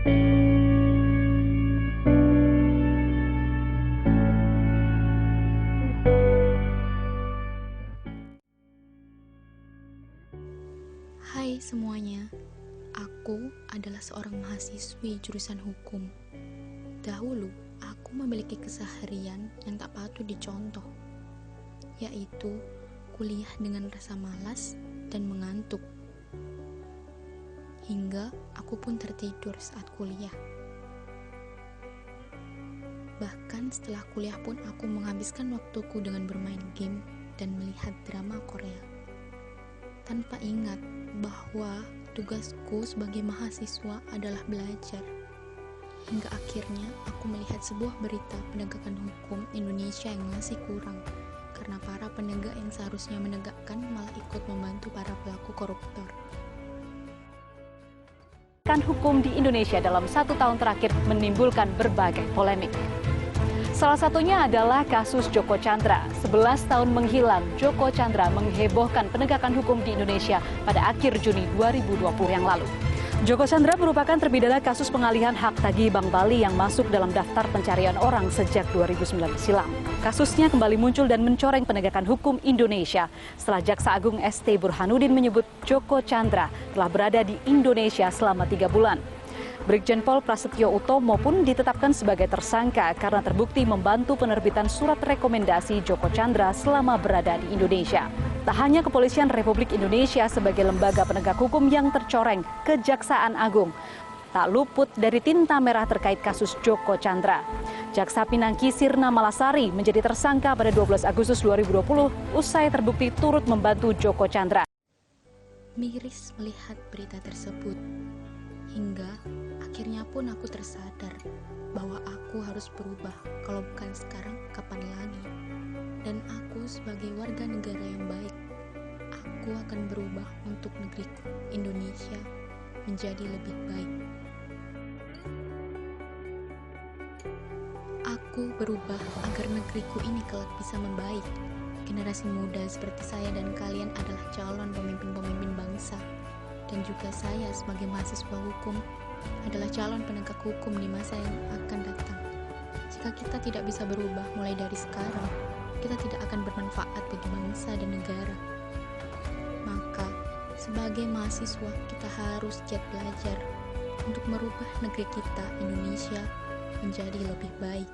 Hai semuanya, aku adalah seorang mahasiswi jurusan hukum. Dahulu, aku memiliki keseharian yang tak patut dicontoh, yaitu kuliah dengan rasa malas dan mengantuk. Hingga aku pun tertidur saat kuliah. Bahkan setelah kuliah pun aku menghabiskan waktuku dengan bermain game dan melihat drama Korea, tanpa ingat bahwa tugasku sebagai mahasiswa adalah belajar. Hingga akhirnya aku melihat sebuah berita penegakan hukum Indonesia yang masih kurang, karena para penegak yang seharusnya menegakkan malah ikut membantu para pelaku koruptor. Hukum di Indonesia dalam 1 tahun terakhir menimbulkan berbagai polemik. Salah satunya adalah kasus Joko Chandra. 11 tahun menghilang, Joko Chandra menghebohkan penegakan hukum di Indonesia pada akhir Juni 2020 yang lalu. Joko Chandra merupakan terpidana kasus pengalihan hak tagih Bank Bali yang masuk dalam daftar pencarian orang sejak 2009 silam. Kasusnya kembali muncul dan mencoreng penegakan hukum Indonesia setelah Jaksa Agung ST Burhanuddin menyebut Joko Chandra telah berada di Indonesia selama 3 bulan. Brigjen Pol Prasetyo Utomo pun ditetapkan sebagai tersangka karena terbukti membantu penerbitan surat rekomendasi Joko Chandra selama berada di Indonesia. Tak hanya Kepolisian Republik Indonesia sebagai lembaga penegak hukum yang tercoreng, Kejaksaan Agung tak luput dari tinta merah terkait kasus Joko Chandra. Jaksa Pinangki Sirna Malasari menjadi tersangka pada 12 Agustus 2020 usai terbukti turut membantu Joko Chandra. Miris melihat berita tersebut, hingga akhirnya pun aku tersadar bahwa aku harus berubah, kalau bukan sekarang kapan lagi. Dan aku sebagai warga negara yang baik, aku akan berubah untuk negeriku Indonesia menjadi lebih baik. Aku berubah agar negeriku ini kelak bisa membaik. Generasi muda seperti saya dan kalian adalah calon pemimpin-pemimpin bangsa. Dan juga saya sebagai mahasiswa hukum adalah calon penegak hukum di masa yang akan datang. Jika kita tidak bisa berubah mulai dari sekarang, kita tidak akan bermanfaat bagi bangsa dan negara. Maka, sebagai mahasiswa, kita harus giat belajar untuk merubah negeri kita, Indonesia, menjadi lebih baik.